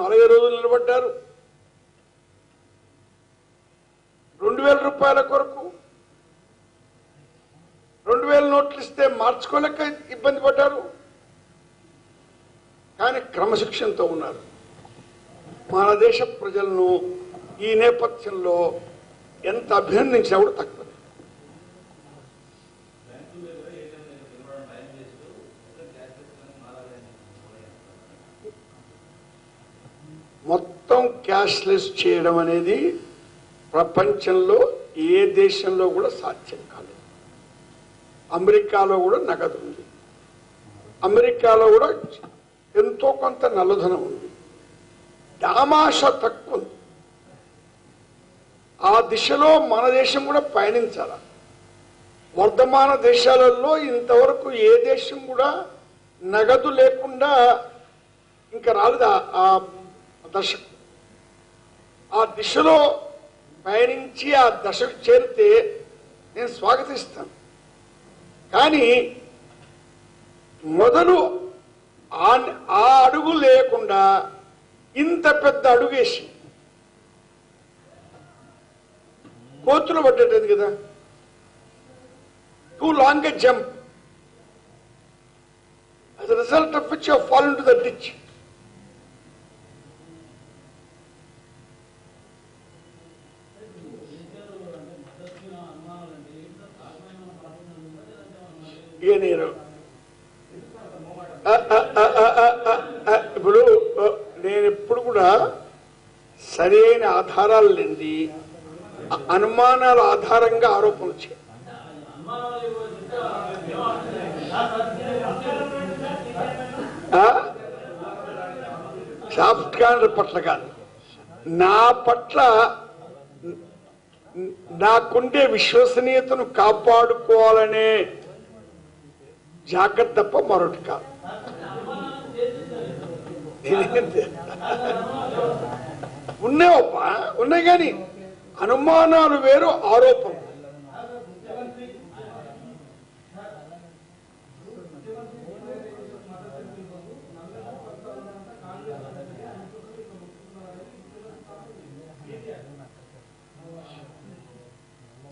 4 రోజులు నిలబడ్డారు. 2000 రూపాయల కొరకు 2000 నోట్లు ఇస్తే మార్చుకోలేక ఇబ్బంది పడ్డారు. కానీ క్రమశిక్షణతో ఉన్నారు. మన దేశ ప్రజలను ఈ నేపథ్యంలో ఎంత అభినందించినా కూడా తక్కువ. మొత్తం క్యాష్లెస్ చేయడం అనేది ప్రపంచంలో ఏ దేశంలో కూడా సాధ్యం కాలేదు. అమెరికాలో కూడా నగదు ఉంది, అమెరికాలో కూడా ఎంతో కొంత నల్లధనం ఉంది, దామాష తక్కువ ఉంది. ఆ దిశలో మన దేశం కూడా పయనించాలి. వర్ధమాన దేశాలలో ఇంతవరకు ఏ దేశం కూడా నగదు లేకుండా ఇంకా రాలేదు. ఆ దశకు ఆ దిశలో పయనించి ఆ దశకు చేరితే నేను స్వాగతిస్తాను. కానీ మొదలు ఆ అడుగు లేకుండా ఇంత పెద్ద అడుగేసి కోతులు పడ్డది కదా. Two long a jump as a result of which you have fallen into the ditch. ఇప్పుడు నేను ఎప్పుడు కూడా సరి అయిన ఆధారాలు లేని అనుమానాల ఆధారంగా ఆరోపణలు చేయాలి. సాఫ్ట్ కార్నర్ పట్ల కాదు, నా పట్ల నాకుండే విశ్వసనీయతను కాపాడుకోవాలనే జాగ్రత్త తప్ప మరొకటి కాదు. ఉన్నాయి కానీ అనుమానాలు వేరు, ఆరోపణ.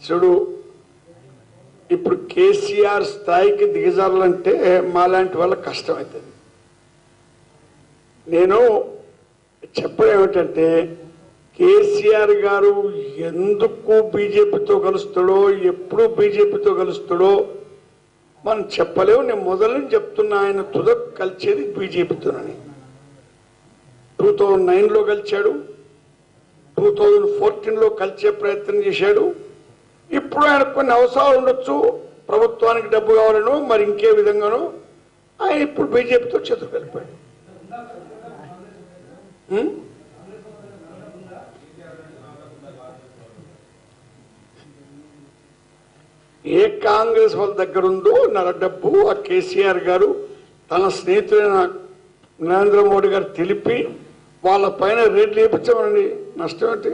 చూడు, ఇప్పుడు కేసీఆర్ స్థాయికి దిగజారాలంటే మాలాంటి వాళ్ళకి కష్టమవుతుంది. నేను చెప్పడం ఏమిటంటే, కేసీఆర్ గారు ఎందుకు బీజేపీతో కలుస్తాడో, ఎప్పుడు బీజేపీతో కలుస్తాడో మనం చెప్పలేము. నేను మొదలు చెప్తున్నా, ఆయన తుదకు కలిసేది బీజేపీతోనని. 2009లో కలిశాడు, 2014లో కలిసే ప్రయత్నం చేశాడు. ఇప్పుడు ఆయనకు కొన్ని అవసరాలు ఉండొచ్చు, ప్రభుత్వానికి డబ్బు కావాలనో మరి ఇంకే విధంగానో ఆయన ఇప్పుడు బీజేపీతో చేతులు కలిపాడు. ఏ కాంగ్రెస్ వాళ్ళ దగ్గర ఉందో నర డబ్బు ఆ కేసీఆర్ గారు తన స్నేహితుడైన నరేంద్ర మోడీ గారు తెలిపి వాళ్ళ పైన రేట్లు వేయించమనండి, నష్టం ఏంటి?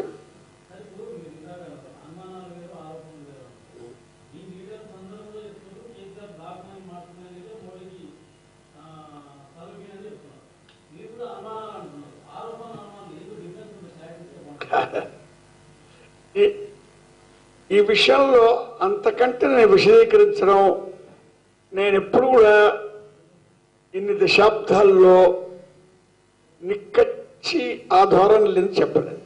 ఈ విషయంలో అంతకంటే నేను విశదీకరించడం, నేను ఎప్పుడు కూడా ఇన్ని దశాబ్దాల్లో నిక్కచ్చి ఆధారం లేదని చెప్పలేదు.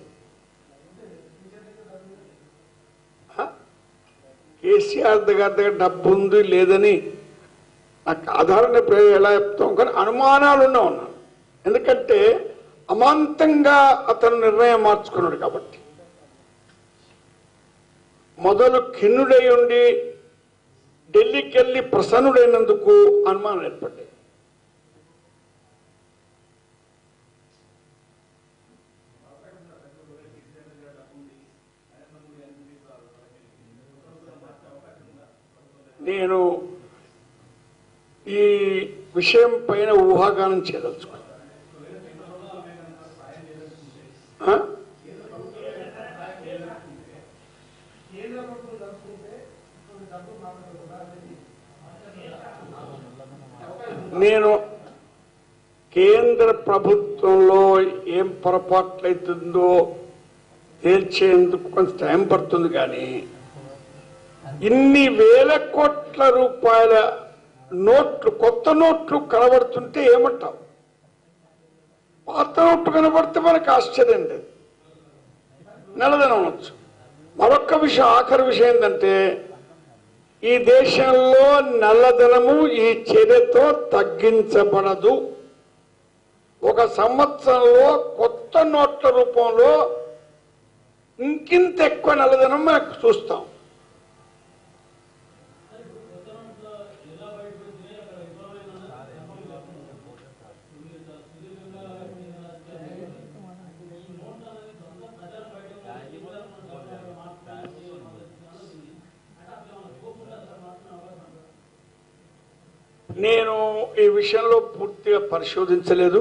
కేసీఆర్ దగ్గర డబ్బు ఉంది లేదని నాకు ఆధారం ఎలా చెప్తాం, కానీ అనుమానాలు ఉన్నాను. ఎందుకంటే అమాంతంగా అతను నిర్ణయం మార్చుకున్నాడు కాబట్టి. మొదలు ఖిన్నుడై ఉండి ఢిల్లీకి వెళ్ళి ప్రసన్నుడైనందుకు అనుమానం ఏర్పడ్డాయి. నేను ఈ విషయం పైన ఊహాగానం చేయదలుచుకున్నాను. కేంద్ర ప్రభుత్వంలో ఏం పొరపాట్లయితుందో తేల్చేందుకు కొంత టైం పడుతుంది. కానీ ఇన్ని వేల కోట్ల రూపాయల నోట్లు, కొత్త నోట్లు కనబడుతుంటే ఏమంటావు? పాత నోట్లు కనబడితే మనకు ఆశ్చర్యం లేదు, నల్లధనం వచ్చు. మరొక విషయం, ఆఖరి విషయం ఏంటంటే ఈ దేశంలో నల్లధనము ఈ చర్యతో తగ్గించబడదు. ఒక సంవత్సరంలో కొత్త నోట్ల రూపంలో ఇంకింత ఎక్కువ నల్లధనం మనకు చూస్తాం. నేను ఈ విషయంలో పూర్తిగా పరిశోధించలేదు,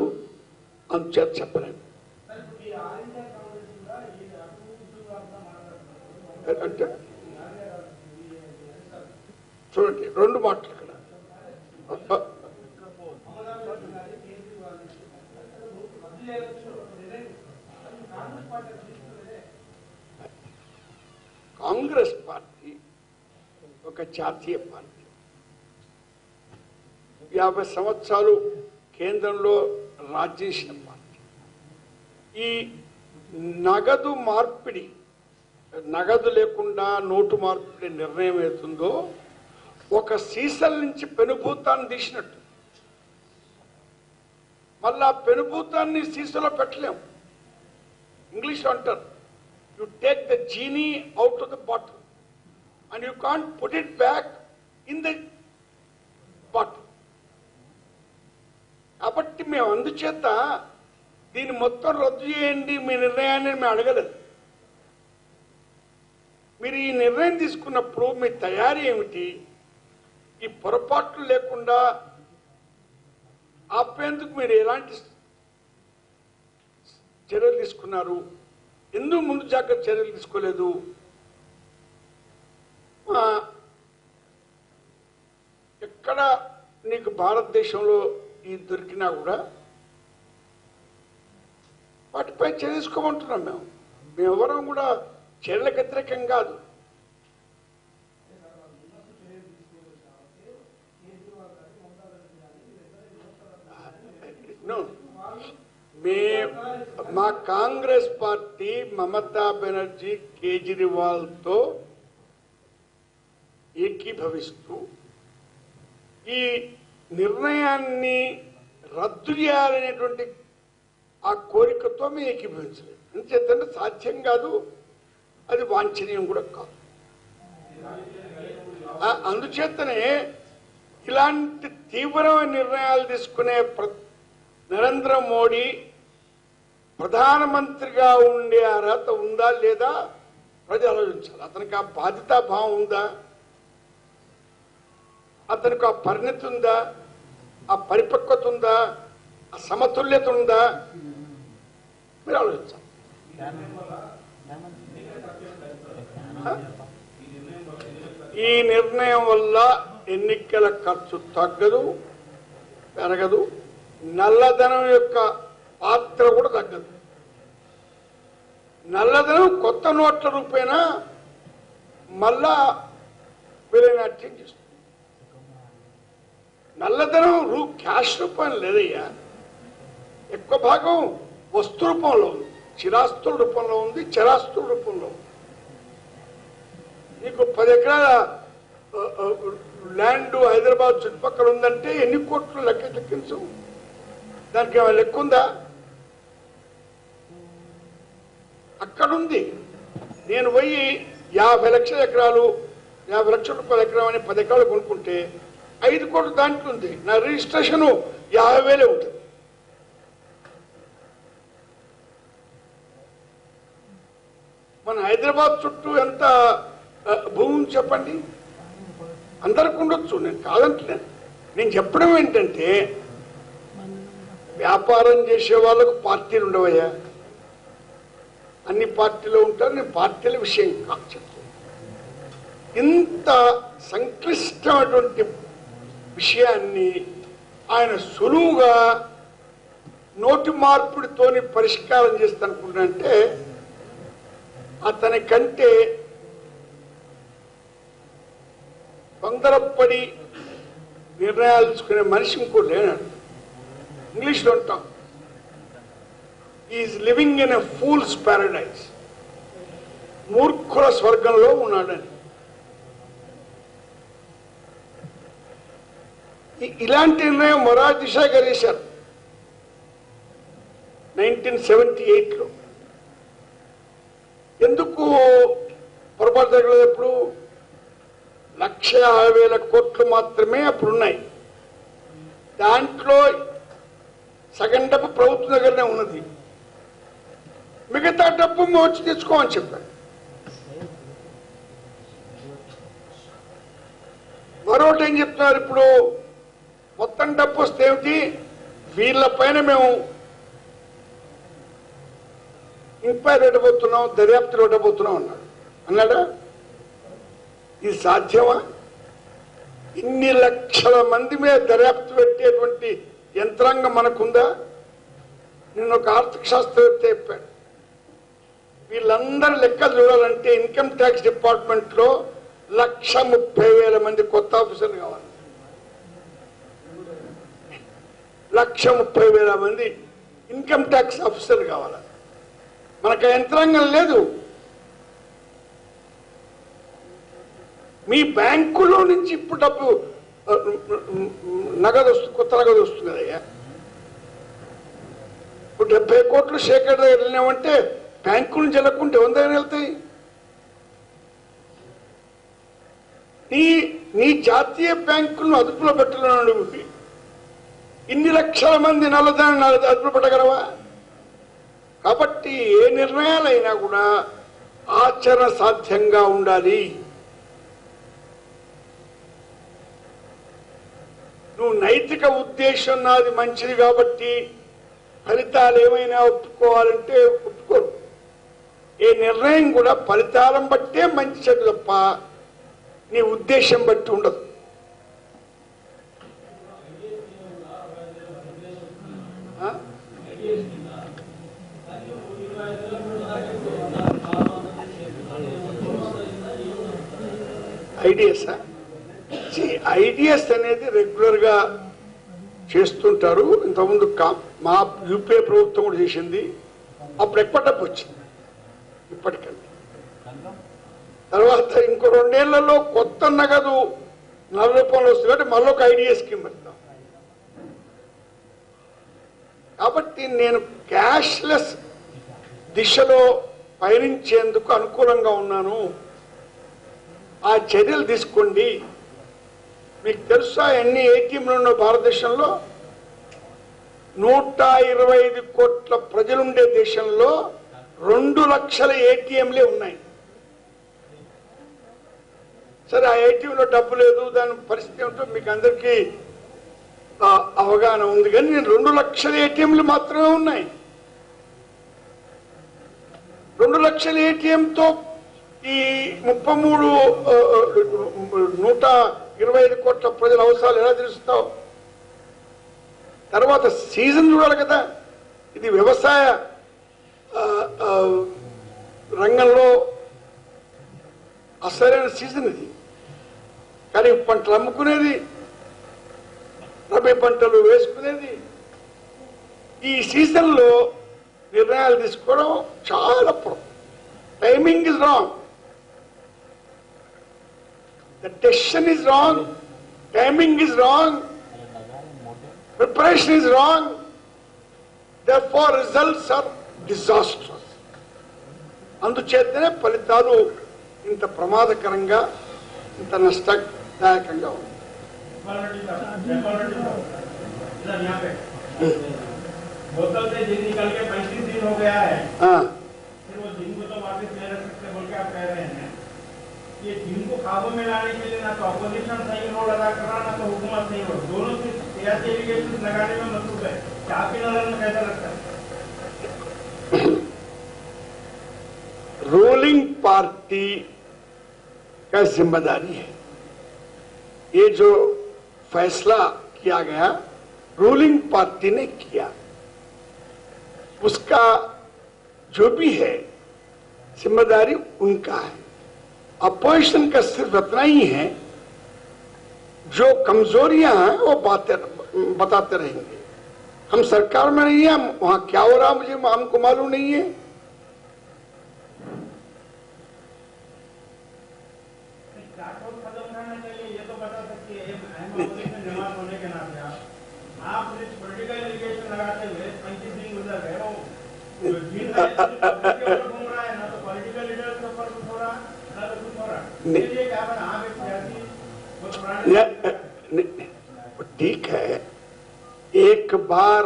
అందుచేత చెప్పలేను. అంటే చూడండి, రెండు మాటలు ఇక్కడ. కాంగ్రెస్ పార్టీ ఒక జాతీయ పార్టీ, 50 సంవత్సరాలు కేంద్రంలో రాజ్యేసిన పార్టీ. ఈ నగదు మార్పిడి, నగదు లేకుండా నోటు మార్పిడి నిర్ణయం అవుతుందో ఒక సీసల నుంచి పెనుభూతాన్ని తీసినట్టు. మళ్ళా పెనుభూతాన్ని సీసలో పెట్టలేము. ఇంగ్లీష్లో అంటారు, you take the genie out of the bottle and you can't put it back in the bottle. కాబట్టి మేము అందుచేత దీన్ని మొత్తం రద్దు చేయండి మీ నిర్ణయాన్ని మేము అడగలేదు. మీరు ఈ నిర్ణయం తీసుకున్నప్పుడు మీ తయారీ ఏమిటి? ఈ పొరపాట్లు లేకుండా ఆపేందుకు మీరు ఎలాంటి చర్యలు తీసుకున్నారు? ఎందుకు ముందు జాగ్రత్త చర్యలు తీసుకోలేదు? ఎక్కడ నీకు భారతదేశంలో ఈ దొరికినా కూడా వాటిపై చర్య తీసుకోమంటున్నాం. మేము ఎవరం కూడా చర్యలకు వ్యతిరేకం కాదు. మా కాంగ్రెస్ పార్టీ మమతా బెనర్జీ కేజ్రీవాల్తో ఏకీభవిస్తూ ఈ నిర్ణయాన్ని రద్దు చేయాలనేటువంటి ఆ కోరికతో మేము ఏకీభవించలేదు. ఎందుచేతంటే సాధ్యం కాదు, అది వాంఛనీయం కూడా కాదు. అందుచేతనే ఇలాంటి తీవ్రమైన నిర్ణయాలు తీసుకునే నరేంద్ర మోడీ ప్రధానమంత్రిగా ఉండే అర్హత ఉందా లేదా ప్రజలు ఆలోచించాలి. అతనికి ఆ బాధ్యతాభావం ఉందా? అతనికి ఆ పరిణతి ఉందా? ఆ పరిపక్వత ఉందా? ఆ సమతుల్యత ఉందా? మీరు ఆలోచించాలి. ఈ నిర్ణయం వల్ల ఎన్నికల ఖర్చు తగ్గదు, పెరగదు. నల్లధనం యొక్క పాత్ర కూడా తగ్గదు. నల్లధనం కొత్త నోట్ల రూపేణ మళ్ళా విలనాట్యం చేస్తుంది. నల్లధనం క్యాష్ రూపం లేదయ్యా, ఎక్కువ భాగం వస్తు రూపంలో ఉంది, చిరాస్తుల రూపంలో ఉంది, చరాస్తుల రూపంలో ఉంది. నీకు 10 ఎకరాల ల్యాండ్ హైదరాబాద్ చుట్టుపక్కల ఉందంటే ఎన్ని కోట్లు లెక్కించు, దానికి ఏమైనా లెక్క ఉందా? అక్కడుంది. నేను పోయి 50 లక్షల ఎకరాలు, 50 లక్షల రూపాయల ఎకరం అని 10 ఎకరాలు కొనుక్కుంటే 5 కోట్లు దాంట్లో ఉంది. నా రిజిస్ట్రేషన్ 50,000 ఉంటుంది. మన హైదరాబాద్ చుట్టూ ఎంత భూమి చెప్పండి? అందరికి ఉండొచ్చు, నేను కాదంటలేను. నేను చెప్పడం ఏంటంటే వ్యాపారం చేసే వాళ్ళకు పార్టీలు ఉండవయ్యా. అన్ని పార్టీలు ఉంటారు, నేను పార్టీల విషయం కాదు చెప్తాను. ఇంత సంక్లిష్టమైనటువంటి విషయాన్ని ఆయన సులువుగా నోటి మార్పిడితోని పరిష్కారం చేస్తానుకుంటే అతని కంటే తొందరపడి నిర్ణయాలు తీసుకునే మనిషి ఇంకో లేనాడు. ఇంగ్లీష్లో అంటాం, is living in a fool's paradise, మూర్ఖుల స్వర్గంలో ఉన్నాడని. ఇలాంటి నిర్ణయం మొరార్జీ దేశాయ్ గారు చేశారు 1978లో. ఎందుకు పొరపాటు జరగలేదు? ఎప్పుడు 1,50,000 కోట్లు మాత్రమే అప్పుడున్నాయి. దాంట్లో సగం డబ్బు ప్రభుత్వం దగ్గరనే ఉన్నది, మిగతా డబ్బు వచ్చి తెచ్చుకోమని చెప్పారు. మరొకటి ఏం చెప్తున్నారు, ఇప్పుడు మొత్తం డబ్బు వస్తే ఏమిటి, వీళ్ళ పైన మేము ఎంక్వైరీ పెట్టబోతున్నాం, దర్యాప్తులు పెట్టబోతున్నాం అన్నాడా? ఇది సాధ్యమా? ఇన్ని లక్షల మంది మీద దర్యాప్తు పెట్టేటువంటి యంత్రాంగం మనకుందా? నిన్న ఒక ఆర్థిక శాస్త్రవేత్త చెప్పాడు, వీళ్ళందరి లెక్కలు చూడాలంటే ఇన్కమ్ ట్యాక్స్ డిపార్ట్మెంట్ లో 1,30,000 మంది కొత్త ఆఫీసర్లు కావాలి. 1,30,000 మంది ఇన్కమ్ ట్యాక్స్ ఆఫీసర్లు కావాలి. మనకు ఆ యంత్రాంగం లేదు. మీ బ్యాంకులో నుంచి ఇప్పుడు డబ్బు నగదు వస్తుంది, కొత్త నగదు వస్తుంది కదయ్యా. ఇప్పుడు 70 కోట్లు శేఖర్ దగ్గర వెళ్ళినామంటే బ్యాంకు నుంచి వెళ్ళకుంటే 100 దగ్గర వెళ్తాయి. నీ జాతీయ బ్యాంకులను అదుపులో పెట్టలేను. ఇన్ని లక్షల మంది నల్లదాన్ని అదుపులో పెట్టగలవా? కాబట్టి ఏ నిర్ణయాలైనా కూడా ఆచరణ సాధ్యంగా ఉండాలి. నువ్వు నైతిక ఉద్దేశం నాది మంచిది కాబట్టి ఫలితాలు ఏమైనా ఒప్పుకోవాలంటే ఒప్పుకోరు. ఏ నిర్ణయం కూడా ఫలితాలను బట్టే మంచి చెడు తప్ప నీ ఉద్దేశం బట్టి ఉండదు. ఐడియాస్ అనేది రెగ్యులర్ గా చేస్తుంటారు. ఇంతకుముందు మా యూపీఏ ప్రభుత్వం కూడా చేసింది. అప్పుడు ఎక్కువ డబ్బు వచ్చింది ఇప్పటికంటే. తర్వాత ఇంకో 2 ఏళ్లలో కొత్త నగదు నల్ల రూపంలో వస్తుంది కాబట్టి మళ్ళీ ఒక ఐడియా స్కీమ్ పెడతాం. కాబట్టి నేను క్యాష్లెస్ దిశలో పయనించేందుకు అనుకూలంగా ఉన్నాను. ఆ చర్యలు తీసుకోండి. మీకు తెలుసా ఎన్ని ఏటీఎంలు ఉన్న భారతదేశంలో? 125 కోట్ల ప్రజలుండే దేశంలో 2 లక్షల ఏటీఎంలే ఉన్నాయి. సరే, ఆ ఏటీఎంలో డబ్బు లేదు, దాని పరిస్థితి ఏమిటో మీకు అందరికీ అవగాహన ఉంది. కానీ నేను 2 లక్షల ఏటీఎంలు మాత్రమే ఉన్నాయి. 2 లక్షల ఏటీఎంతో ఈ 125 కోట్ల ప్రజల అవసరాలు ఎలా తెలుస్తావు? తర్వాత సీజన్ చూడాలి కదా. ఇది వ్యవసాయ రంగంలో అసలైన సీజన్ ఇది. కానీ పంటలు అమ్ముకునేది, రబీ పంటలు వేసుకునేది, ఈ సీజన్లో నిర్ణయాలు తీసుకోవడం చాలా timing is wrong. The decision is wrong, timing is wrong, preparation is wrong, therefore results are disastrous. అందుచేతనే ఫలితాలు ఇంత ప్రమాదకరంగా, ఇంత నష్టదాయకంగా ఉంది. ये दिन को काबू में लाने के लिए ना तो अपोजिशन सही रोल अदा कर रहा, ना तो हुकूमत सही रोल, दोनों सियासी एलिगेशन लगाने में मसरूफ है। आपकी नजर में कैसा लगता है? रूलिंग पार्टी का जिम्मेदारी है। ये जो फैसला किया गया रूलिंग पार्टी ने किया, उसका जो भी है जिम्मेदारी उनका है। अपोजिशन का सिर्फ इतना ही है, जो कमजोरियां हैं वो बताते रहेंगे। हम सरकार में नहीं है, वहां क्या हो रहा मुझे हमको मालूम नहीं है। खत्म करना चाहिए, ये तो बता सकती है। अपोजिशन जमात होने के नाते आप पॉलिटिकल एलिगेशन लगाते हुए 25 दिन गुजर गए, वो घूम रहा है, ना तो पॉलिटिकल लीडर के ऊपर कुछ हो रहा, ना तो कुछ हो रहा। इसलिए क्या बना, आप एक सियासी वो पुराने ठीक है, एक बार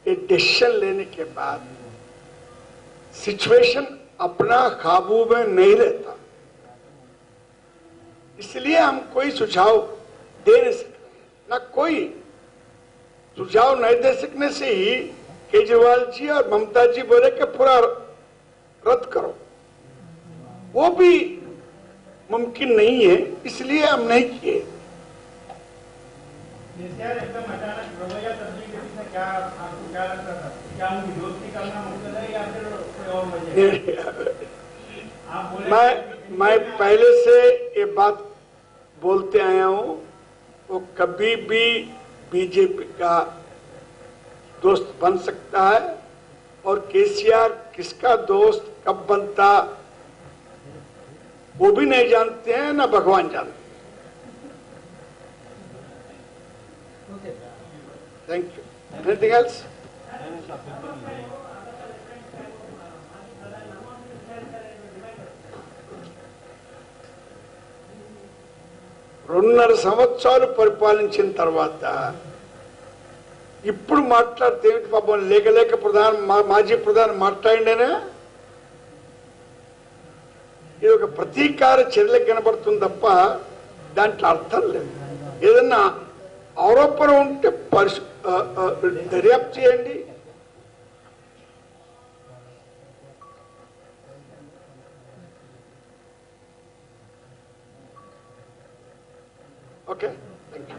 एक डिसीजन लेने के बाद सिचुएशन अपना काबू में नहीं रहता, इसलिए हम कोई सुझाव दे नहीं सकते। ना कोई सुझाव नहीं दे सकने से ही केजरीवाल जी और ममता जी बोले कि पूरा रद्द करो, वो भी मुमकिन नहीं है, इसलिए हम नहीं किए। एकदम अचानक रवैया तब्दील के पीछे क्या आपको क्या लगता था? क्या उनकी दोस्ती करना मुश्किल है या फिर कोई और वजह? आप बोले मैं पहले से ये बात बोलते आया हूं, वो कभी भी बीजेपी का दोस्त बन सकता है, और केसीआर किसका दोस्त कब बनता वो भी नहीं जानते हैं, ना भगवान जानते हैं। Thank you. Anything else? రెండున్నర సంవత్సరాలు పరిపాలించిన తర్వాత ఇప్పుడు మాట్లాడితే ఏమిటి పాపం, లేక మాజీ ప్రధాని మాట్లాడిండేనా? ఇది ఒక ప్రతీకార చర్యలకు కనబడుతుంది తప్ప దాంట్లో అర్థం లేదు. ఏదన్నా ఆరోపణ ఉంటే దర్యాప్తు చేయండి. Okay, thank you.